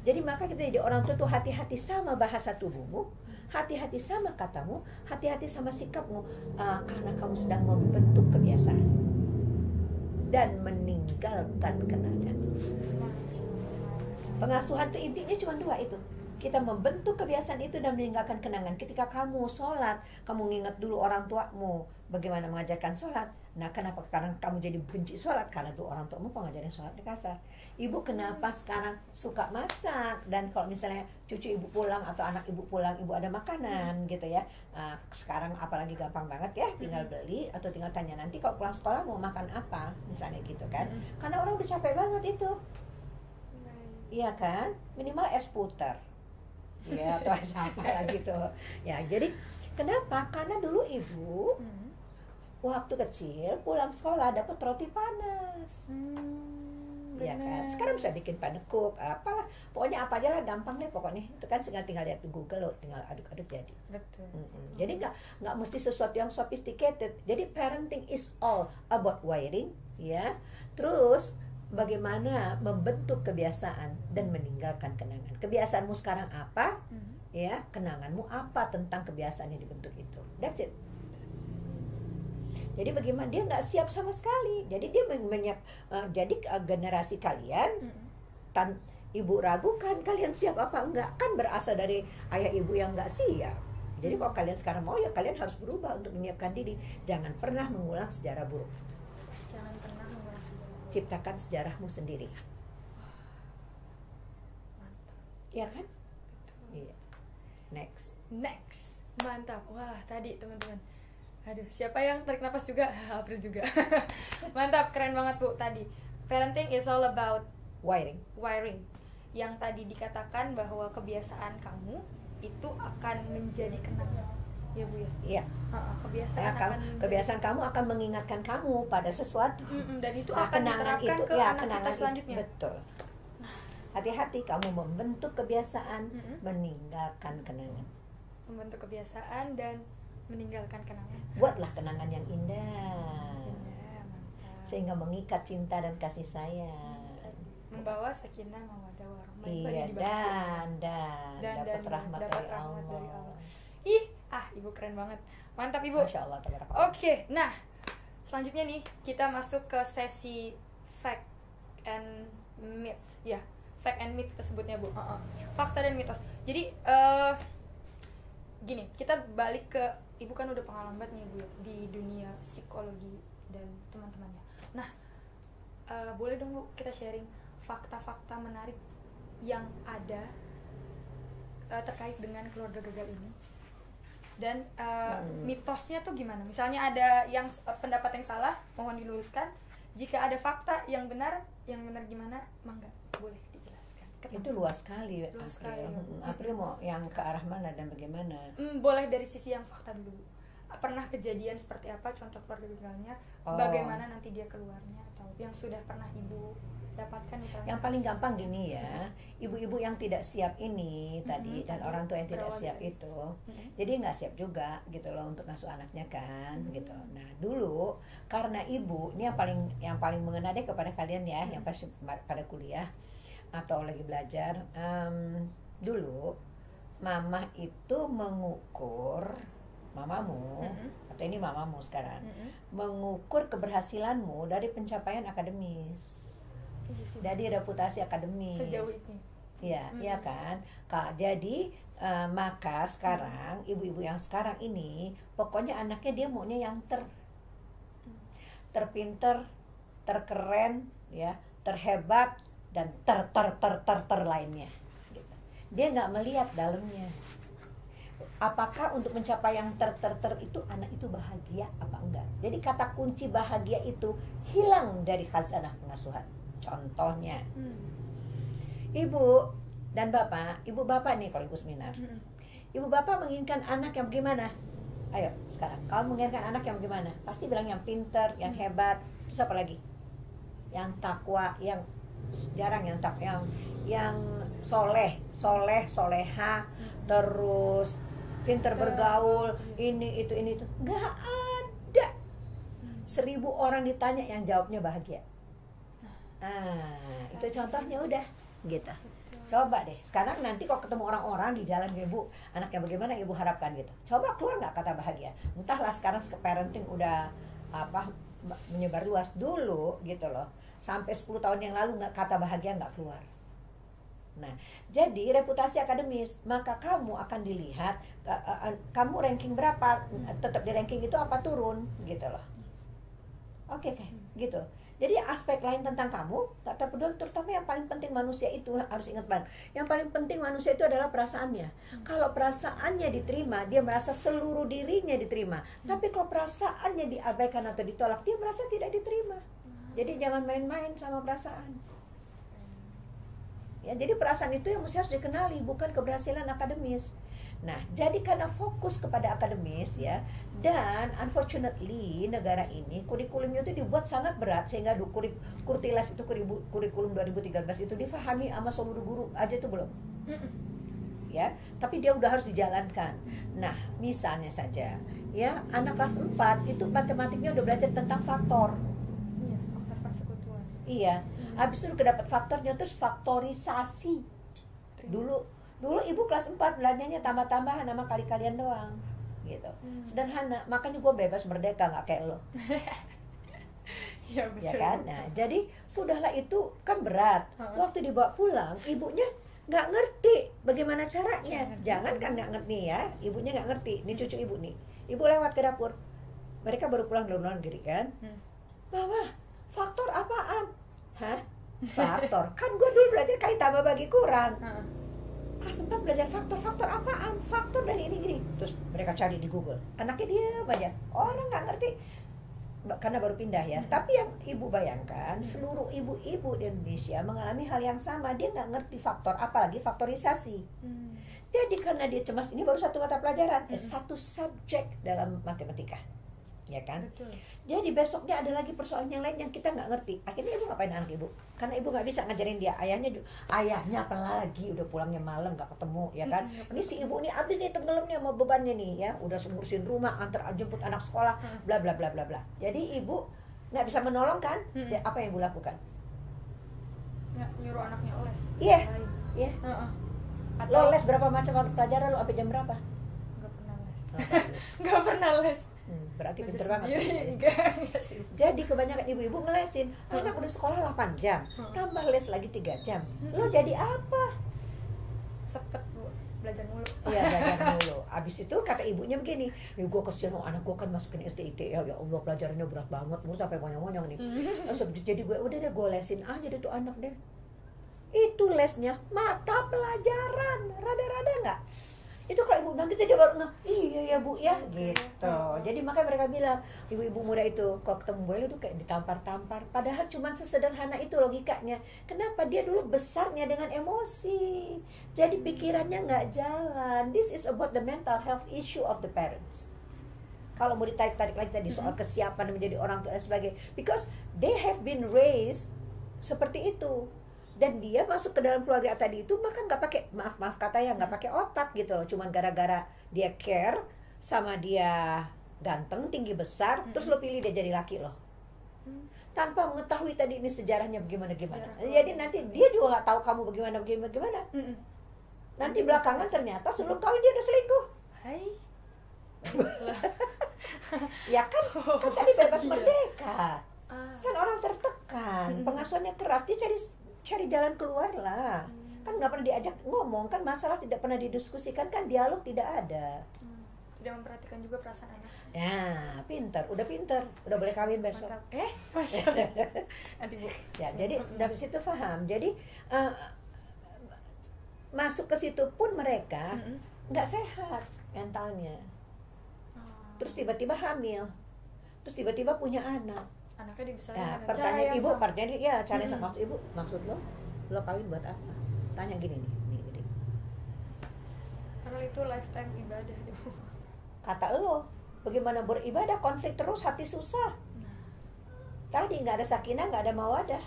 Jadi maka kita jadi orang tua tuh hati-hati sama bahasa tubuhmu, hati-hati sama katamu, hati-hati sama sikapmu, karena kamu sedang membentuk kebiasaan dan meninggalkan kenangan. Pengasuhan itu intinya cuma dua itu. Kita membentuk kebiasaan itu dan meninggalkan kenangan. Ketika kamu sholat, kamu ngingat dulu orang tuamu bagaimana mengajarkan sholat. Nah, kenapa sekarang kamu jadi benci sholat? Karena dulu orang tuamu pengajaran sholat di kasar. Ibu kenapa sekarang suka masak? Dan kalau misalnya cucu ibu pulang atau anak ibu pulang, ibu ada makanan gitu ya. Sekarang apalagi gampang banget ya, tinggal beli atau tinggal tanya nanti kalau pulang sekolah mau makan apa, misalnya gitu kan. Karena orang udah capek banget itu. Iya kan? Minimal es puter. Ya, atau apa lagi tuh. Ya, jadi kenapa? Karena dulu ibu waktu kecil pulang sekolah dapat roti panas. Ya kan? Sekarang bisa bikin panekuk, apalah. Pokoknya apa aja lah, gampang deh pokoknya. Itu kan tinggal lihat di Google loh, tinggal aduk-aduk jadi. Betul. Jadi nggak mesti sesuatu yang sophisticated. Jadi parenting is all about wiring, ya. Terus bagaimana membentuk kebiasaan dan meninggalkan kenangan. Kebiasaanmu sekarang apa? Ya, kenanganmu apa tentang kebiasaan yang dibentuk itu. That's it. Jadi bagaimana dia nggak siap sama sekali. Jadi dia jadi generasi kalian ibu ragukan kalian siap apa enggak, kan berasal dari ayah ibu yang nggak siap. Jadi kalau kalian sekarang mau, ya kalian harus berubah untuk menyiapkan diri. Jangan pernah mengulang sejarah buruk. Jangan pernah mengulang sejarah buruk. Ciptakan sejarahmu sendiri. Mantap. Iya kan? Betul. Iya. Next. Mantap. Wah, tadi teman-teman. Aduh, siapa yang tarik nafas juga? April juga. Mantap, keren banget Bu tadi. Parenting is all about wiring. Yang tadi dikatakan bahwa kebiasaan kamu itu akan menjadi kenangan. Ya Bu ya? Iya. Kebiasaan kamu akan mengingatkan kamu pada sesuatu. Dan itu akan diterapkan ke anak kita selanjutnya. Betul. Hati-hati kamu membentuk kebiasaan, meninggalkan kenangan. Membentuk kebiasaan dan meninggalkan kenangan. Buatlah kenangan yang indah. Mantap. Sehingga mengikat cinta dan kasih sayang. Membawa sakinah mawaddah warahmah. Iya, dan dapat rahmat dari Allah. Ibu keren banget. Mantap Ibu. Masya Allah, tabarakallah. Oke, nah selanjutnya nih kita masuk ke sesi fact and myth. Ya, fact and myth kita sebutnya Bu. Fakta dan mitos. Jadi gini, kita balik ke Ibu kan udah pengalaman banget nih Bu di dunia psikologi dan teman-temannya. Nah, boleh dong Bu kita sharing fakta-fakta menarik yang ada terkait dengan keluarga gagal ini, dan mitosnya tuh gimana? Misalnya ada yang pendapat yang salah, mohon diluruskan. Jika ada fakta yang benar gimana? Mangga, boleh dijelaskan. Itu luas sekali. April Ya. mau yang ke arah mana dan bagaimana? Boleh dari sisi yang fakta dulu. Pernah kejadian seperti apa, contoh keluarga gagalnya, bagaimana nanti dia keluarnya, atau yang sudah pernah Ibu dapatkan misalnya. Yang paling gampang gini ya, ibu-ibu yang tidak siap ini tadi, dan orang tua yang tidak siap itu, jadi nggak siap juga gitu loh untuk ngasuh anaknya kan, gitu. Nah dulu karena ibu ini yang paling mengena deh kepada kalian ya, yang pada kuliah atau lagi belajar. Dulu mama itu mengukur mamamu, atau ini mamamu sekarang, mengukur keberhasilanmu dari pencapaian akademis. Dari reputasi akademis. Sejauh ini. Iya, iya kan. Jadi maka sekarang ibu-ibu yang sekarang ini pokoknya anaknya dia maunya yang terpinter, terkeren, ya, terhebat dan ter lainnya. Gitu. Dia nggak melihat dalamnya. Apakah untuk mencapai yang ter itu anak itu bahagia apa enggak? Jadi kata kunci bahagia itu hilang dari khazanah pengasuhan. Contohnya, ibu dan bapak, ibu bapak nih kalau ibu seminar, ibu bapak menginginkan anak yang bagaimana? Ayo sekarang, kalau menginginkan anak yang bagaimana? Pasti bilang yang pintar, yang hebat, terus apa lagi? Yang takwa, yang jarang yang soleha, terus pintar bergaul, ini itu, nggak ada. 1000 orang ditanya yang jawabnya bahagia. Itu contohnya udah gitu. Coba deh, sekarang nanti kalau ketemu orang-orang di jalan, ibu, anaknya bagaimana ibu harapkan gitu. Coba keluar nggak kata bahagia. Entahlah sekarang parenting udah apa menyebar luas dulu gitu loh. Sampai 10 tahun yang lalu nggak kata bahagia nggak keluar. Nah, jadi reputasi akademis, maka kamu akan dilihat kamu ranking berapa, tetap di ranking itu apa turun gitu loh. Oke, gitu. Jadi aspek lain tentang kamu gak terpeduli, terutama yang paling penting manusia itu harus ingat banget. Yang paling penting manusia itu adalah perasaannya. Kalau perasaannya diterima, dia merasa seluruh dirinya diterima. Tapi kalau perasaannya diabaikan atau ditolak, dia merasa tidak diterima. Jadi jangan main-main sama perasaan. Ya, jadi perasaan itu yang mesti harus dikenali, bukan keberhasilan akademis. Nah, jadi karena fokus kepada akademis ya, dan unfortunately negara ini kurikulumnya itu dibuat sangat berat sehingga Kurtilas itu kurikulum 2013 itu difahami sama seluruh guru aja itu belum. Ya, tapi dia udah harus dijalankan. Nah, misalnya saja ya, anak kelas 4 itu matematiknya udah belajar tentang faktor. Iya, faktor persekutuan. Iya, habis itu udah dapat faktornya, terus faktorisasi. Dulu ibu kelas 4 belajarnya tambah-tambahan sama kali-kalian doang gitu. Sederhana, makanya gue bebas merdeka nggak kayak lo. Ya, betul. Ya kan? Nah, jadi sudahlah itu kan berat. Waktu dibawa pulang, ibunya nggak ngerti bagaimana caranya. Jangan kan nggak ngerti ya, ibunya nggak ngerti. Ini cucu ibu nih. Ibu lewat ke dapur. Mereka baru pulang dari luar negeri kan. Mama, faktor apaan? Hah? Faktor? Kan gue dulu belajar kali tambah bagi kurang. Kelas 4 belajar faktor apaan? Faktor dari ini gini. Terus mereka cari di Google. Anaknya dia aja. Orang nggak ngerti karena baru pindah ya. Tapi yang ibu bayangkan, seluruh ibu-ibu di Indonesia mengalami hal yang sama. Dia nggak ngerti faktor, apalagi faktorisasi. Jadi karena dia cemas, ini baru satu mata pelajaran, satu subjek dalam matematika, ya kan? Betul. Jadi besoknya ada lagi persoalan yang lain yang kita nggak ngerti. Akhirnya ibu ngapain anak ibu? Karena ibu nggak bisa ngajarin dia. Ayahnya apalagi udah pulangnya malam nggak ketemu, ya kan? Ini si ibu nih abis nih tenggelam nih sama bebannya nih, ya. Udah ngurusin rumah, antar jemput anak sekolah, bla bla bla bla bla. Jadi ibu nggak bisa menolong kan? Ya, apa yang ibu lakukan? Ya, nyuruh anaknya les. Iya, iya. Atau Lo les berapa macam pelajaran lo sampai jam berapa? nggak pernah les. Oh, bagus. Nggak pernah les. Berarti Belajar pinter banget. sendiri. Enggak sih. Jadi kebanyakan ibu-ibu ngelesin, anak udah sekolah 8 jam, tambah les lagi 3 jam. Lo jadi apa? Sepet bu, belajar mulu. Iya, belajar dulu. Abis itu kata ibunya begini, nih gue kesian, anak gue kan masukin SDIT ya Allah pelajarannya berat banget, gue sampai monyong-monyong nih. Terus jadi gue udah deh gue lesin aja deh tuh anak deh. Itu lesnya mata pelajaran, rada-rada nggak? Itu kalau ibu bilang gitu dia baru nggak, iya ya bu ya gitu. Jadi makanya mereka bilang ibu-ibu muda itu kalau ketemu boy itu kayak ditampar-tampar. Padahal cuma sesederhana itu logikanya. Kenapa dia dulu besarnya dengan emosi, jadi pikirannya nggak jalan. This is about the mental health issue of the parents. Kalau mau ditarik-tarik lagi tadi soal kesiapan menjadi orang tua dan sebagainya, because they have been raised seperti itu. Dan dia masuk ke dalam keluarga tadi itu bahkan nggak pakai maaf kata ya, nggak pakai otak gitu loh, cuman gara-gara dia care sama dia ganteng tinggi besar, terus lo pilih dia jadi laki lo tanpa mengetahui tadi ini sejarahnya bagaimana. Jadi nanti dia juga nggak tahu kamu bagaimana. Nanti belakangan ternyata sebelum kawin dia udah selingkuh. Hai. Ya kan tadi bebas merdeka, kan orang tertekan, pengasuhannya keras, dia cari jalan keluar lah. Kan nggak pernah diajak ngomong, kan masalah tidak pernah didiskusikan, kan dialog tidak ada. Tidak memperhatikan juga perasaan anak. Ya, udah pinter, udah boleh kawin besok. Mantap. Masya Allah. Nanti bu. Ya, jadi dari situ paham. Jadi masuk ke situ pun mereka nggak sehat mentalnya. Terus tiba-tiba hamil, terus tiba-tiba punya anak. Anaknya dibesarin Ya, dengan pertanyaan ibu, sama. cari maksud ibu, maksud lo kawin buat apa? Tanya gini nih. Karena itu lifetime ibadah ibu. Kata lo, bagaimana beribadah, konflik terus, hati susah. Tadi nggak ada sakinah, nggak ada mawadah,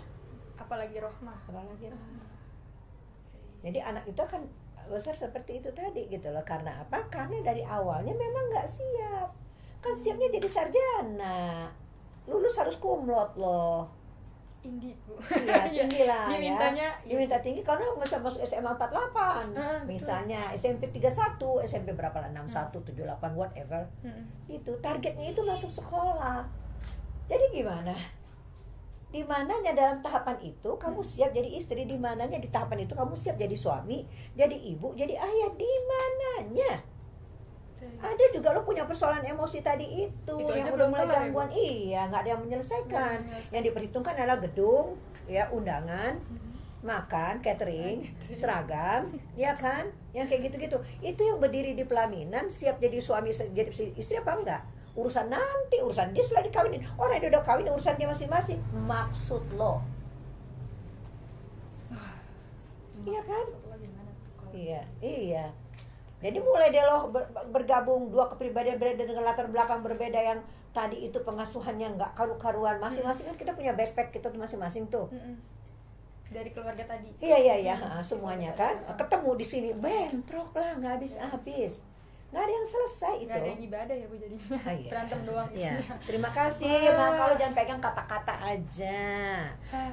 Apalagi rohmah. apalagi. Jadi anak itu akan besar seperti itu tadi gitu loh. Karena apa? Karena dari awalnya memang nggak siap. Kan siapnya jadi sarjana, lulus harus kumlot loh. tinggi Bu. Iya, tinggi lah Dimintanya, ya. Diminta tinggi karena bisa masuk SMA 48. Misalnya SMP 31, SMP berapa lah, 61, 78, whatever. Itu targetnya itu masuk sekolah. Jadi gimana? Di mananya dalam tahapan itu kamu siap jadi istri, di mananya di tahapan itu kamu siap jadi suami, jadi ibu, jadi ayah, di mananya? Ada juga lo punya persoalan emosi tadi itu yang udah mulai gangguan, iya nggak ada yang menyelesaikan. Yang diperhitungkan adalah gedung, ya undangan, makan, catering, seragam, ya kan, yang kayak gitu-gitu. Itu yang berdiri di pelaminan siap jadi suami, jadi istri apa enggak? Urusan nanti, urusan dia setelah dikawinin. Orang yang udah kawin urusan dia masing-masing. Maksud lo, iya kan? Iya. Jadi mulai deh lo bergabung dua kepribadian berbeda dengan latar belakang berbeda yang tadi itu pengasuhannya nggak karu-karuan. Masing-masing kan kita punya backpack kita tuh masing-masing tuh. Dari keluarga tadi. Iya, semuanya kan. Ketemu di sini bentrok lah, nggak habis-habis. Nggak ada yang selesai itu. Nggak ada yang ibadah ya Bu jadinya. Berantem doang isinya. Ya. Terima kasih. Kalau jangan pegang kata-kata aja.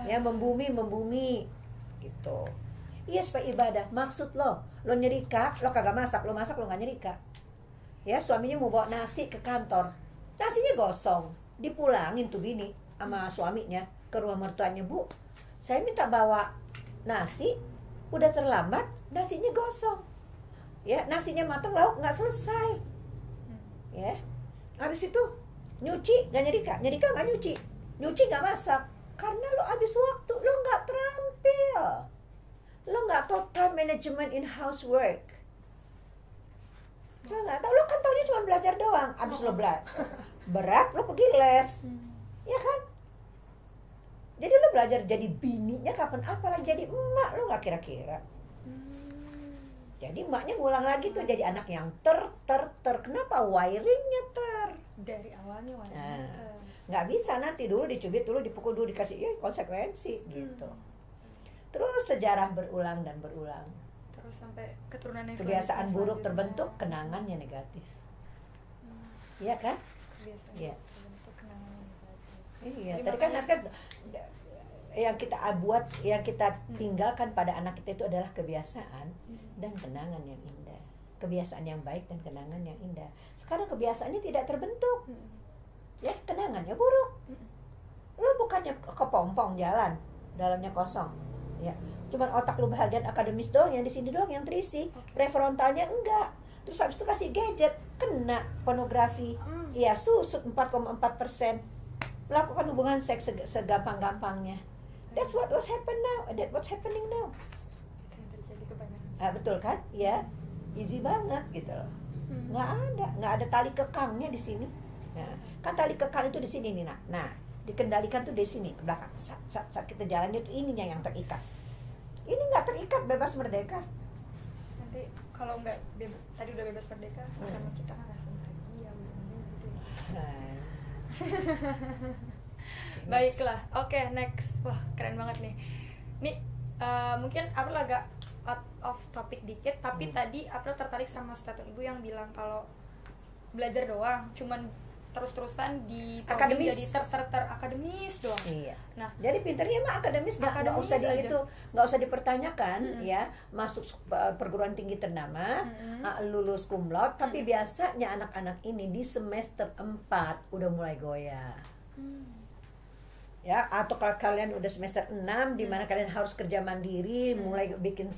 Ya membumi gitu. Iya supaya ibadah. Maksud lo nyerika, lo kagak masak, lo masak lo nggak nyerika. Ya suaminya mau bawa nasi ke kantor, nasinya gosong, dipulangin tuh bini sama suaminya ke rumah mertuanya, Bu, saya minta bawa nasi, udah terlambat, nasinya gosong. Ya nasinya matang, lauk nggak selesai. Ya, habis itu nyuci nggak nyerika nggak nyuci nggak masak, karena lo habis waktu, lo nggak terampil. Lo nggak tahu time management in housework. Lo nggak tahu, lo kan taunya cuma belajar doang. Abis lo berat, lo pergi les, ya kan? Jadi lo belajar jadi bininya kapan? Apalagi jadi emak, lo nggak kira-kira. Jadi emaknya ngulang lagi tuh jadi anak yang kenapa wiringnya dari awalnya wiringnya nggak bisa, nanti dulu dicubit dulu, dipukul dulu, dikasih ya konsekuensi gitu. Terus sejarah berulang dan berulang. Terus sampai keturunan yang kebiasaan buruk terbentuk, kenangannya negatif. Iya kan? Kebiasaan terbentuk, kenangannya negatif. Iya, tadi kan yang kita buat, yang kita tinggalkan pada anak kita itu adalah kebiasaan dan kenangan yang indah. Kebiasaan yang baik dan kenangan yang indah. Sekarang kebiasaannya tidak terbentuk. Ya, kenangannya buruk. Lo bukannya kepompong jalan, dalamnya kosong. Ya, cuman otak lu bahagian akademis doang, yang di sini doang yang terisi, prefrontalnya enggak. Terus habis itu kasih gadget, kena pornografi. Ya, susut 4,4%. Melakukan hubungan seks segampang-gampangnya. That's what's happening now. Itu yang terjadi kebanyakan. Betul kan? Ya, easy banget gitu loh. Nggak ada tali kekangnya di sini. Nah, kan tali kekang itu di sini nih, nah. Dikendalikan tuh di sini ke belakang. Saat kita jalan itu ininya yang terikat. Ini nggak terikat, bebas merdeka. Nanti kalau nggak tadi udah bebas merdeka, akan menciptakan rasa bahagia gitu. Baiklah, oke, next. Wah keren banget nih. Nih mungkin April agak out of topic dikit, tapi tadi April tertarik sama statement ibu yang bilang kalau belajar doang, cuman terus-terusan di akademis, jadi akademis doang. Iya. Nah, jadi pinternya mah akademis nggak usah nggak usah dipertanyakan. Ya, masuk perguruan tinggi ternama, lulus cum laude, tapi biasanya anak-anak ini di semester 4 udah mulai goyah. Ya, atau kalau kalian udah semester 6 di mana kalian harus kerja mandiri, mulai bikin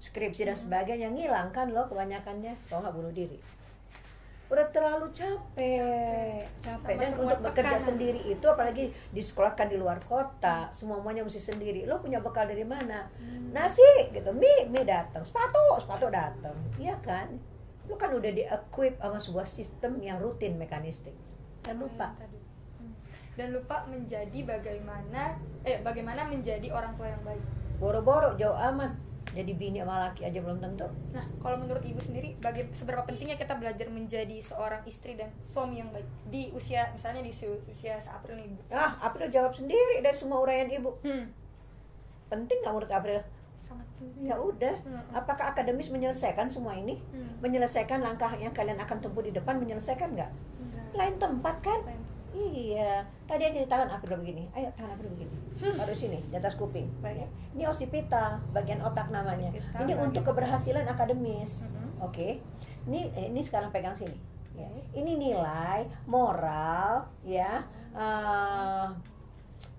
skripsi dan sebagainya, ngilang kan lo kebanyakannya, kalau nggak bunuh diri. Udah terlalu capek. Dan untuk bekerja sendiri itu, apalagi disekolahkan di luar kota, semuanya mesti sendiri. Lo punya bekal dari mana? Nasi gitu, mie datang, sepatu datang, iya kan? Lo kan udah di-equip sama sebuah sistem yang rutin, mekanistik, dan lupa. Dan lupa menjadi bagaimana menjadi orang tua yang baik. Boro-boro jauh amat. Jadi bini sama laki aja belum tentu. Nah, kalau menurut ibu sendiri, seberapa pentingnya kita belajar menjadi seorang istri dan suami yang baik di usia, misalnya di usia April nih, ibu? April jawab sendiri dari semua uraian ibu. Penting nggak menurut April? Sangat penting. Ya udah. Apakah akademis menyelesaikan semua ini? Menyelesaikan langkah yang kalian akan tempuh di depan, menyelesaikan nggak? Lain tempat kan? Iya, tadi aja di tangan aku udah begini. Ayo, tangan aku udah begini. Taruh sini, di atas kuping. Baik. Ini occipita, bagian otak namanya. Occipita, Ini bagian untuk keberhasilan akademis. Mm-mm. Oke. Ini sekarang pegang sini. Ya. Ini nilai, moral, ya.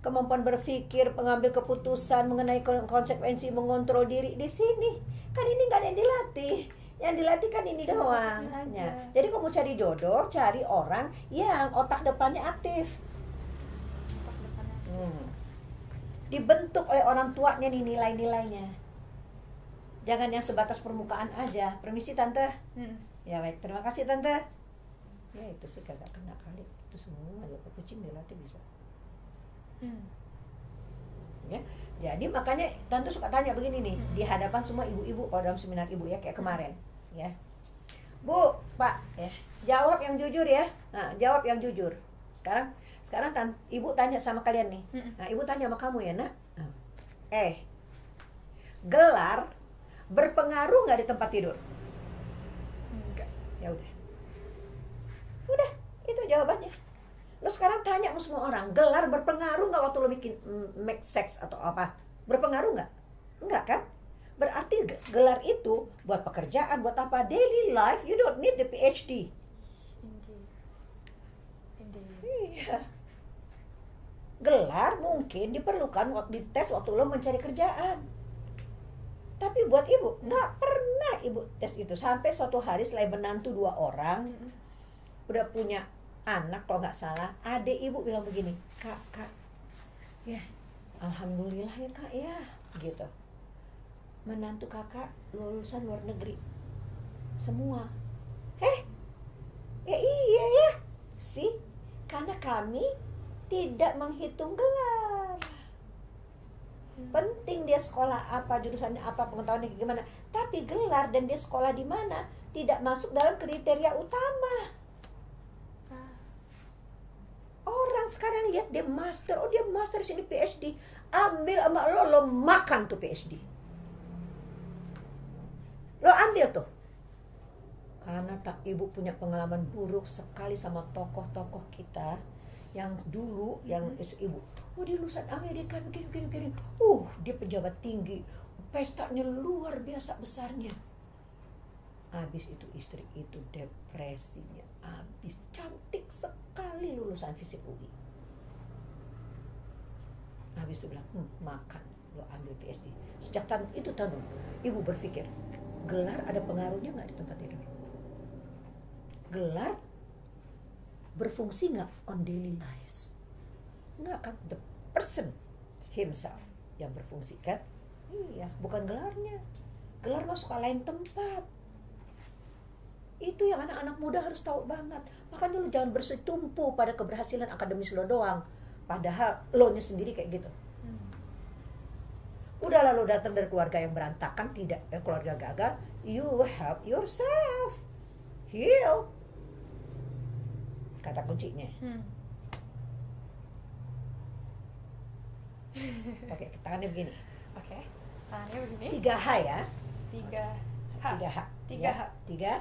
Kemampuan berpikir, mengambil keputusan mengenai konsekuensi, mengontrol diri di sini. Kan ini nggak ada yang dilatih. Yang dilatih kan ini doang. aja. Ya. Jadi kalau mau cari jodoh, cari orang yang otak depannya aktif. Otak depannya. Dibentuk oleh orang tuanya nih nilai-nilainya. Jangan yang sebatas permukaan aja. Permisi tante. Ya baik, terima kasih tante. Ya itu sih kagak kena kali. Itu semua juga kucing dilatih bisa. Ya, jadi makanya tante suka tanya begini nih di hadapan semua ibu-ibu kalau dalam seminar ibu ya kayak kemarin, ya. Bu, Pak, ya, jawab yang jujur ya. Nah, jawab yang jujur. Sekarang ibu tanya sama kalian nih. Nah, ibu tanya sama kamu ya, nak. Gelar berpengaruh nggak di tempat tidur? Enggak. Ya udah, itu jawabannya. Lo sekarang tanya sama semua orang, gelar berpengaruh nggak waktu lo bikin make sex atau apa? Berpengaruh nggak? Enggak kan? Berarti gelar itu buat pekerjaan, buat apa? Daily life, you don't need the PhD. Indeed. Iya. Gelar mungkin diperlukan waktu dites waktu lo mencari kerjaan. Tapi buat ibu, nggak pernah ibu tes itu. Sampai suatu hari setelah menantu 2 orang, udah punya anak kalau nggak salah, adik ibu bilang begini, kak, ya alhamdulillah ya kak ya, gitu. Menantu kakak lulusan luar negeri, semua. Ya iya ya, sih, karena kami tidak menghitung gelar. Penting dia sekolah apa, jurusannya apa, pengetahuannya gimana, tapi gelar dan dia sekolah di mana tidak masuk dalam kriteria utama. Orang sekarang lihat dia master, oh dia master sini PhD, ambil sama lo makan tuh PhD. Lo ambil tuh. Karena ibu punya pengalaman buruk sekali sama tokoh-tokoh kita yang dulu, yang ibu, oh dia lulusan Amerika, begini. Dia pejabat tinggi, pestanya luar biasa besarnya. Habis itu istri itu depresinya habis, cantik sekali lulusan fisik UI. Habis itu bilang, makan, lo ambil PhD. Sejak tahun itu ibu berpikir, gelar ada pengaruhnya nggak di tempat tidur? Gelar berfungsi nggak on daily lives? Nggak kan, the person himself yang berfungsi kan? Iya, bukan gelarnya. Gelar masuk ke lain tempat. Itu yang anak-anak muda harus tahu banget. Makanya lu jangan bersetumpu pada keberhasilan akademis lo doang. Padahal lo nya sendiri kayak gitu. Udah lalu datang dari keluarga yang berantakan, tidak keluarga gagal. You help yourself, heal. Kata kuncinya. Oke, tangannya begini. Oke, tangannya begini. 3H ya. 3H. 3H. 3H. 3H.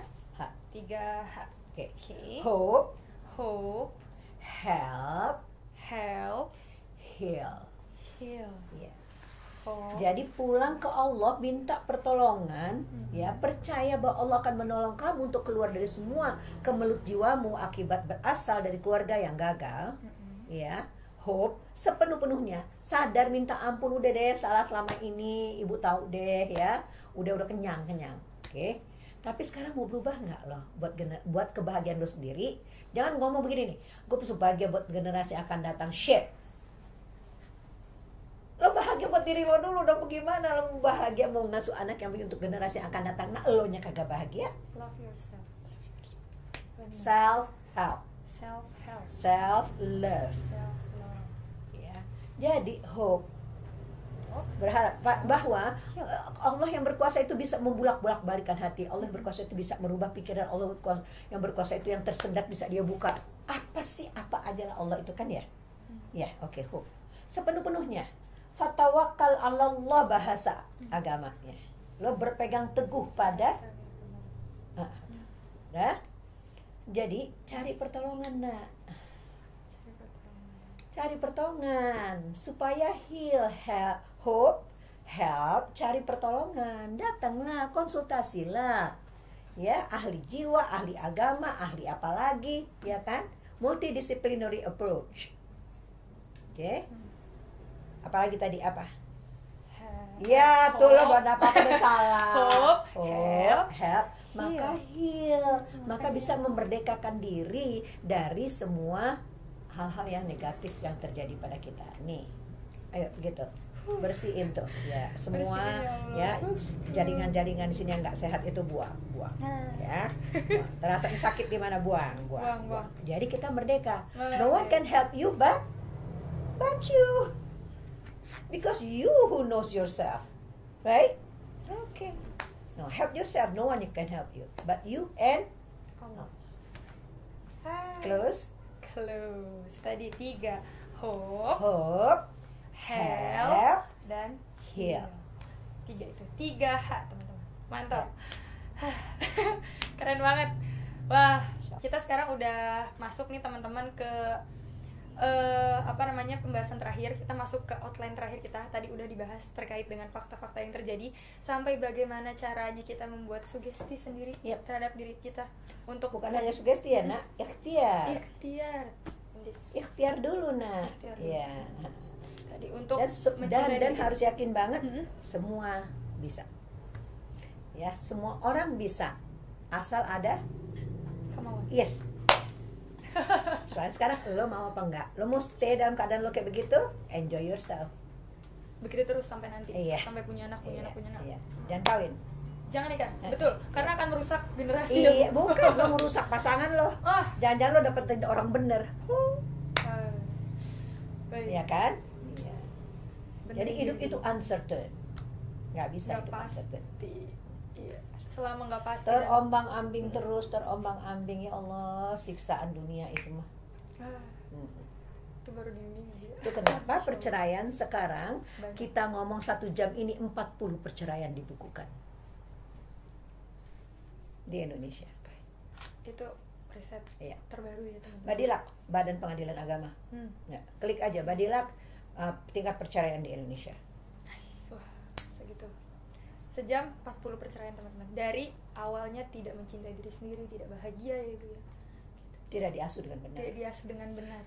3H. Oke. Okay. Hope, help, heal. heal. Ya. Hope. Jadi pulang ke Allah, minta pertolongan, ya, percaya bahwa Allah akan menolong kamu untuk keluar dari semua kemelut jiwamu akibat berasal dari keluarga yang gagal. Ya. Hope sepenuh-penuhnya, sadar, minta ampun, udah deh salah selama ini, ibu tahu deh ya, udah kenyang. Oke. Tapi sekarang mau berubah nggak lo buat kebahagiaan lo sendiri? Jangan ngomong begini nih, gue bisa bahagia buat generasi akan datang. Shit. Lo bahagia buat diri lo dulu dong. Bagaimana lo bahagia mau ngasuh anak yang untuk generasi yang akan datang? Nah, lo nya kagak bahagia. Love yourself. Self help. Self-help. Self love. Self-love. Ya. Jadi hope, berharap bahwa Allah yang berkuasa itu bisa membulak-balikan hati. Allah yang berkuasa itu bisa merubah pikiran. Allah yang berkuasa itu yang tersendat bisa dia buka. Apa aja lah Allah itu kan ya. Ya, oke, hope. Sepenuh-penuhnya. Fatawakkal 'alallah bahasa agamanya. Lo berpegang teguh pada Jadi cari pertolongan, nak. cari pertolongan supaya heal, hope, help, cari pertolongan, datanglah, konsultasilah, ya, ahli jiwa, ahli agama, ahli apalagi, ya kan, multidisciplinary approach, oke. Apalagi tadi apa? Ya, tuh lo buat apa salah. Hope, help, maka heal, maka bisa memerdekakan diri dari semua hal-hal yang negatif yang terjadi pada kita. Nih, ayo gitu, bersihin tuh, ya semua, ya jaringan-jaringan di sini yang nggak sehat itu buang, ya. Buang. Terasa sakit di mana, buang. Jadi kita merdeka. No one can help you but you. Because you who knows yourself, right? Okay. No, help yourself. No one can help you, but you and Allah. Close. Tadi 3, hope, help, dan heal. 3 itu 3H, teman-teman. Mantap. Keren banget. Wah, kita sekarang udah masuk nih teman-teman ke pembahasan terakhir. Kita masuk ke outline terakhir kita. Tadi udah dibahas terkait dengan fakta-fakta yang terjadi, sampai bagaimana caranya kita membuat sugesti sendiri terhadap diri kita. Untuk bukan hanya sugesti ya, nak, ikhtiar dulu, nak. Ya. Tadi untuk dan harus yakin banget semua bisa. Ya, semua orang bisa asal ada kemauan. Yes. Soalnya sekarang lo mau apa enggak? Lo mau stay dalam keadaan lo kayak begitu? Enjoy yourself. Begitu terus sampai nanti, sampai punya anak. Jangan kawin. Jangan nikah, betul, karena akan merusak generasi. Iya, bukan lo merusak pasangan lo. Jangan-jangan lo dapetin orang bener. Iya kan? Iya. Jadi hidup itu uncertain. Nggak bisa hidup uncertain. Iya. Selama nggak pasti. Terombang-ambing terus, terombang-ambing, ya Allah, siksaan dunia itu mah. Itu baru di dunia. Itu kenapa perceraian sekarang kita ngomong 1 jam ini 40 perceraian dibukukan di Indonesia. Itu riset terbaru ya, teman-teman. Badilak, Badan Pengadilan Agama. Ya, klik aja Badilak, tingkat perceraian di Indonesia. Wah, segitu. Sejam 40 perceraian, teman-teman. Dari awalnya tidak mencintai diri sendiri, tidak bahagia ya itu ya. Tidak diasuh dengan benar.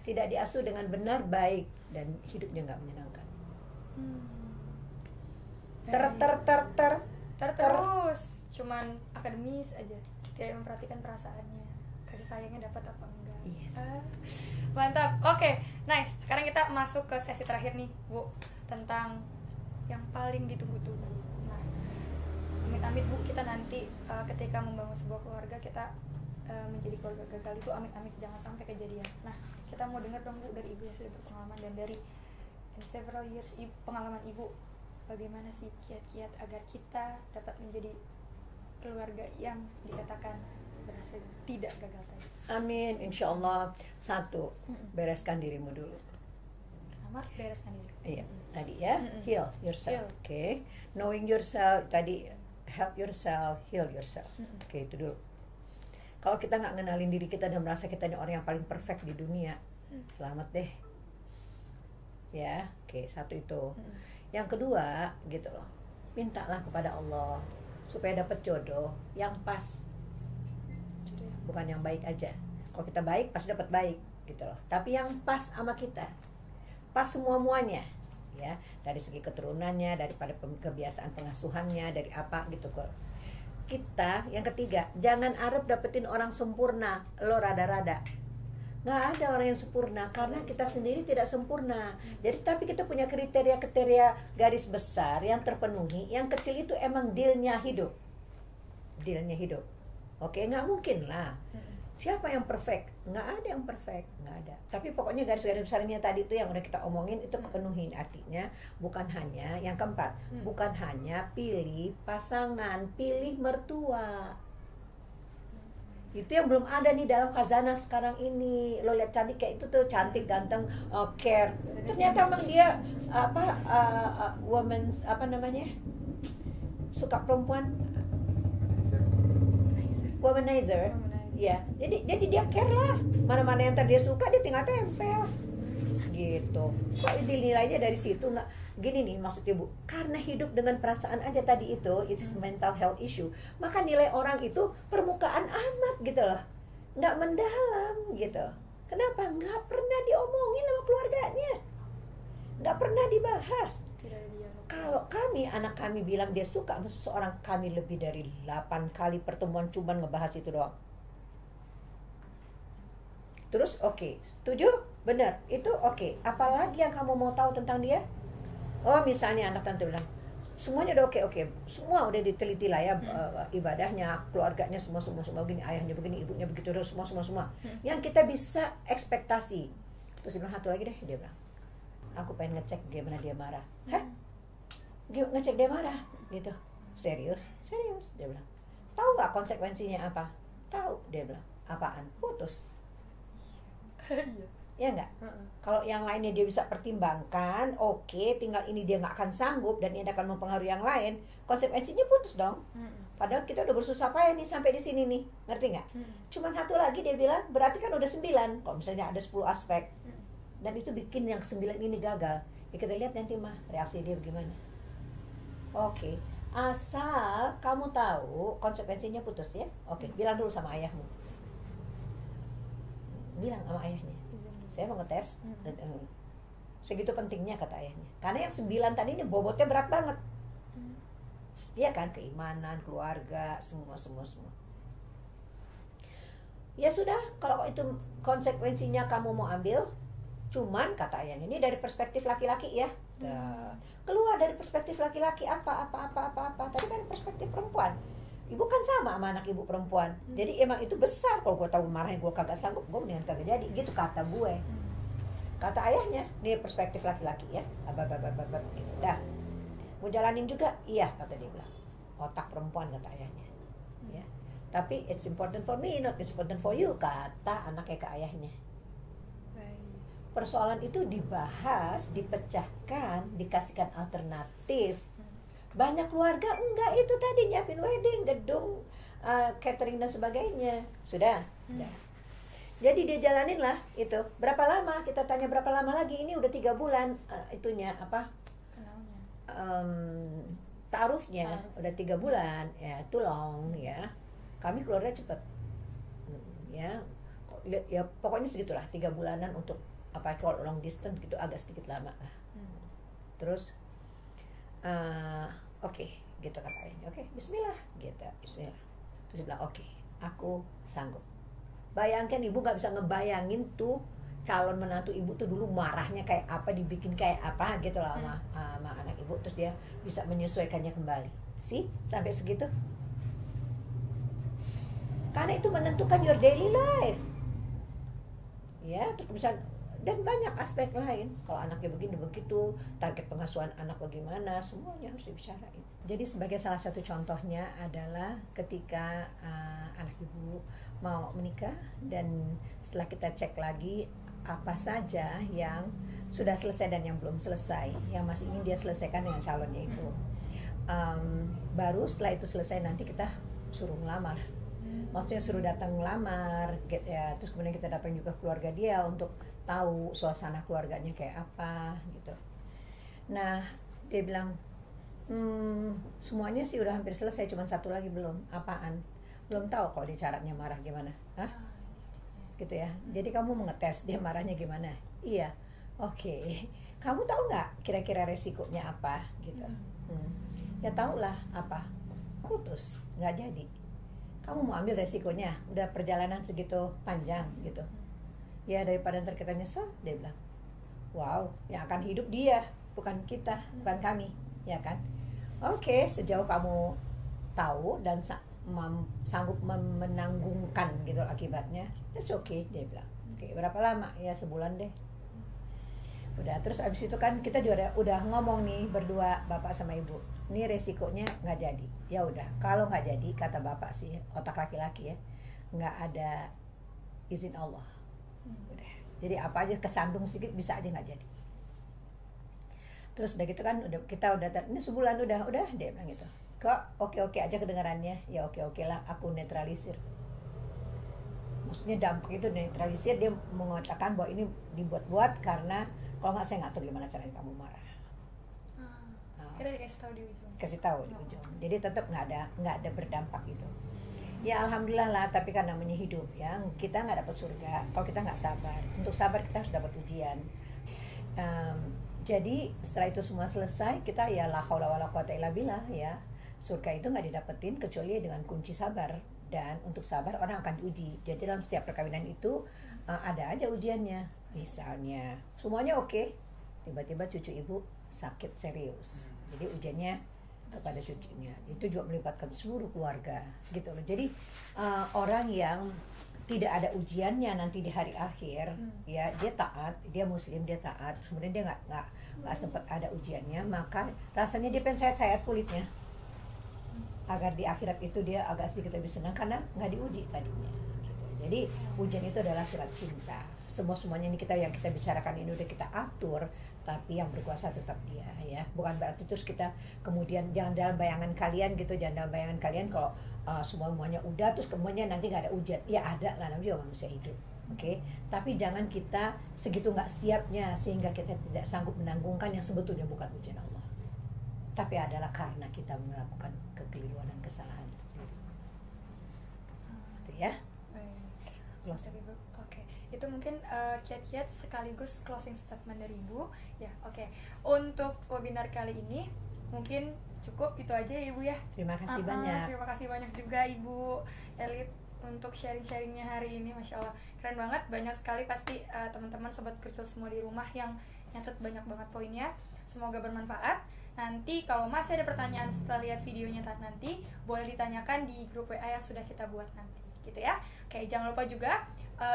Tidak diasuh dengan benar, baik, dan hidupnya nggak menyenangkan. Terus cuman akademis aja, tidak memperhatikan perasaannya, kasih sayangnya dapat apa enggak. Yes. Mantap. Oke, nice. Sekarang kita masuk ke sesi terakhir nih, Bu, tentang yang paling ditunggu-tunggu. Nah, amit-amit Bu, kita nanti ketika membangun sebuah keluarga, kita menjadi keluarga gagal itu amit-amit jangan sampai kejadian. Nah, kita mau dengar dong Bu dari Ibu yang sudah berpengalaman, dan dari several years pengalaman Ibu, bagaimana sih kiat-kiat agar kita dapat menjadi keluarga yang dikatakan berhasil, tidak gagal tadi. Amin, insya Allah. 1, bereskan dirimu dulu. Pertama, bereskan diri. Iya, tadi ya, heal yourself. Oke. Knowing yourself, tadi help yourself, heal yourself. Oke, itu dulu. Kalau kita nggak ngenalin diri kita dan merasa kita ini orang yang paling perfect di dunia, selamat deh. Ya, oke, 1 itu. Yang kedua, gitu loh, mintalah kepada Allah supaya dapat jodoh yang pas, bukan yang baik aja. Kalau kita baik pasti dapat baik, gitu loh. Tapi yang pas sama kita, pas semua-muanya, ya, dari segi keturunannya, daripada kebiasaan pengasuhannya, dari apa gitu kok. Kita yang ketiga, jangan harap dapetin orang sempurna, lo rada-rada. Nggak ada orang yang sempurna, karena kita sendiri tidak sempurna. Jadi tapi kita punya kriteria-kriteria garis besar yang terpenuhi. Yang kecil itu emang dealnya hidup. Oke, nggak mungkin lah. Siapa yang perfect? Nggak ada yang perfect, nggak ada. Tapi pokoknya garis-garis besarnya tadi itu yang udah kita omongin itu kepenuhin. Artinya bukan hanya yang keempat, bukan hanya pilih pasangan, pilih mertua. Itu yang belum ada nih dalam khazanah sekarang ini. Lo lihat cantik kayak itu tuh, cantik, ganteng, care. Ternyata emang dia woman, apa namanya? Suka perempuan. Womanizer. Ya, jadi dia care lah. Mana-mana yang tadi dia suka dia tinggal tempel. gitu. Kok dinilainya dari situ? Nggak gini nih maksudnya Bu, karena hidup dengan perasaan aja tadi itu is mental health issue, maka nilai orang itu permukaan amat gitu loh, nggak mendalam gitu. Kenapa? Nggak pernah diomongin sama keluarganya, nggak pernah dibahas. Tidak ada dialog. Kalau kami, anak kami bilang dia suka sama seseorang, kami lebih dari 8 kali pertemuan cuman ngebahas itu doang. Terus oke, setuju? Benar, itu oke. Apalagi yang kamu mau tahu tentang dia? Oh misalnya anak tante bilang, semuanya udah oke, semua udah diteliti lah ya, ibadahnya, keluarganya, semua begini, ayahnya begini, ibunya begitu, terus semua. Yang kita bisa ekspektasi. Terus dia bilang, satu lagi deh, dia bilang, aku pengen ngecek gimana dia marah. Hah? Ngecek dia marah? Gitu. Serius, dia bilang. Tahu nggak konsekuensinya apa? Tahu, dia bilang. Apaan? Putus. Ya nggak? Kalau yang lainnya dia bisa pertimbangkan, oke, tinggal ini dia nggak akan sanggup dan ini akan mempengaruhi yang lain, konsekuensinya putus dong. Padahal kita udah bersusah payah nih sampai di sini nih, ngerti nggak? Cuman satu lagi dia bilang, berarti kan udah 9. Kalau misalnya ada 10 aspek, dan itu bikin yang 9 ini gagal, ya kita lihat nanti mah reaksi dia bagaimana. Oke, asal kamu tahu konsekuensinya putus ya. Oke, bilang dulu sama ayahmu. Bilang sama ayahnya, saya mau ngetes. Segitu pentingnya kata ayahnya. Karena yang 9 tadi ini bobotnya berat banget. Iya kan, keimanan, keluarga, semua. Ya sudah, kalau itu konsekuensinya kamu mau ambil, cuman kata ayahnya ini dari perspektif laki-laki ya. Keluar dari perspektif laki-laki apa. Tadi kan perspektif perempuan. Ibu kan sama anak ibu perempuan. Jadi emang itu besar. Kalau gue tahu marahnya gue kagak sanggup, gue mendingan kagak jadi. Gitu kata gue. Kata ayahnya, ini perspektif laki-laki ya. Gitu. Dah. Mau jalanin juga? Iya, kata dia bilang. Otak perempuan kata ayahnya. Ya. Tapi it's important for me, not important for you, kata anaknya ke ayahnya. Persoalan itu dibahas, dipecahkan, dikasihkan alternatif. Banyak keluarga enggak, itu tadi nyiapin wedding, gedung, catering dan sebagainya. Sudah. Jadi dia jalanin lah itu. Berapa lama? Kita tanya berapa lama lagi? Ini udah 3 bulan itunya apa? Ta'arufnya udah 3 bulan. Ya, too long ya. Kami keluarnya cepet. Ya pokoknya segitulah 3 bulanan untuk apa kalau long distance gitu agak sedikit lama lah. Terus oke, gitu kata ayahnya. Oke, bismillah, gitu, bismillah. Terus dia bilang, oke, aku sanggup. Bayangkan ibu nggak bisa ngebayangin tuh calon menantu ibu tuh dulu marahnya kayak apa, dibikin kayak apa gitu lah sama anak ibu. Terus dia bisa menyesuaikannya kembali. Sampai segitu. Karena itu menentukan your daily life. Ya, terus bisa. Dan banyak aspek lain. Kalau anaknya begini begitu, target pengasuhan anak bagaimana, semuanya harus dibicarain. Jadi sebagai salah satu contohnya adalah ketika anak ibu mau menikah dan setelah kita cek lagi apa saja yang sudah selesai dan yang belum selesai, yang masih ingin dia selesaikan dengan calonnya itu. Baru setelah itu selesai nanti kita suruh ngelamar. Maksudnya suruh datang ngelamar, ya, terus kemudian kita datang juga keluarga dia untuk tahu suasana keluarganya kayak apa gitu. Nah dia bilang semuanya sih udah hampir selesai, cuma satu lagi belum. Apaan? Belum tahu kalau dia caranya marah gimana. Hah? Gitu ya. Jadi kamu mengetes dia marahnya gimana? Iya. Oke. Kamu tahu nggak kira-kira resikonya apa gitu? Ya tahulah apa. Putus, nggak jadi. Kamu mau ambil resikonya, udah perjalanan segitu panjang gitu. Ya daripada ntar kita nyesel, dia bilang, wow, yang akan hidup dia, bukan kita, bukan kami, ya kan? Oke, sejauh kamu tahu dan sanggup menanggungkan gitu akibatnya, that's okay, dia bilang. Oke, berapa lama? Ya sebulan deh. Udah, terus abis itu kan kita juga udah ngomong nih berdua, bapak sama ibu. Ini resikonya nggak jadi. Ya udah, kalau nggak jadi, kata bapak sih, otak laki-laki ya, nggak ada izin Allah. Udah. Jadi apa aja kesandung sedikit bisa aja nggak jadi. Terus udah gitu kan, kita udah ini sebulan udah dia bilang gitu. Kok oke aja kedengarannya, ya oke lah, aku netralisir. Maksudnya dampak itu netralisir, dia mengatakan bahwa ini dibuat-buat karena Kalau nggak saya nggak tahu gimana caranya kamu marah. Kira dikasih tahu di ujung. Kasih tahu di ujung. Jadi tetap nggak ada berdampak gitu. Ya alhamdulillah lah, tapi kan namanya hidup ya, kita nggak dapat surga kalau kita nggak sabar. Untuk sabar kita harus dapat ujian. Jadi setelah itu semua selesai, kita ya la haula wala quwata illa billah ya. Surga itu nggak didapetin kecuali dengan kunci sabar. Dan untuk sabar orang akan diuji. Jadi dalam setiap perkawinan itu ada aja ujiannya. Misalnya semuanya oke, tiba-tiba cucu ibu sakit serius. Jadi ujiannya kepada cucunya. Itu juga melibatkan seluruh keluarga gitu loh. Jadi orang yang tidak ada ujiannya nanti di hari akhir, ya dia taat, dia muslim, dia taat, kemudian dia nggak sempat ada ujiannya, maka rasanya dia pengen sayat-sayat kulitnya agar di akhirat itu dia agak sedikit lebih senang karena nggak diuji tadinya. Gitu. Jadi ujian itu adalah surat cinta. Semuanya ini yang kita bicarakan ini udah kita atur, tapi yang berkuasa tetap dia ya. Bukan berarti terus kita kemudian jangan dalam bayangan kalian gitu, jangan dalam bayangan kalian kalau semuanya udah terus kemudian nanti nggak ada ujian. Ya ada lah, namanya juga manusia hidup. Oke, tapi jangan kita segitu nggak siapnya sehingga kita tidak sanggup menanggungkan yang sebetulnya bukan ujian Allah, tapi adalah karena kita melakukan kekeliruan dan kesalahan itu ya. Oke, itu mungkin kiat-kiat sekaligus closing statement dari Ibu ya. Oke, untuk webinar kali ini mungkin cukup itu aja ya Ibu ya. Terima kasih banyak. Terima kasih banyak juga Ibu Elit untuk sharing-sharingnya hari ini. Masya Allah, keren banget. Banyak sekali pasti teman-teman sobat kerja semua di rumah yang nyatet banyak banget poinnya. Semoga bermanfaat. Nanti kalau masih ada pertanyaan setelah lihat videonya nanti, boleh ditanyakan di grup WA yang sudah kita buat nanti, gitu ya. Oke, jangan lupa juga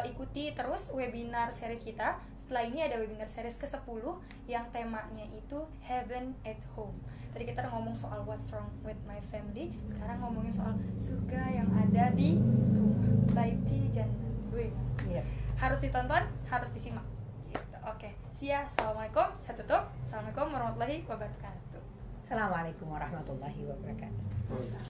ikuti terus webinar series kita. Setelah ini ada webinar series ke-10 yang temanya itu Heaven at Home. Tadi kita udah ngomong soal what's wrong with my family, sekarang ngomongin soal surga yang ada di rumah. Baiti Jannah. Iya. Harus ditonton, harus disimak. Gitu. Oke, assalamualaikum. Saya tutup. Assalamualaikum warahmatullahi wabarakatuh. Assalamualaikum warahmatullahi wabarakatuh.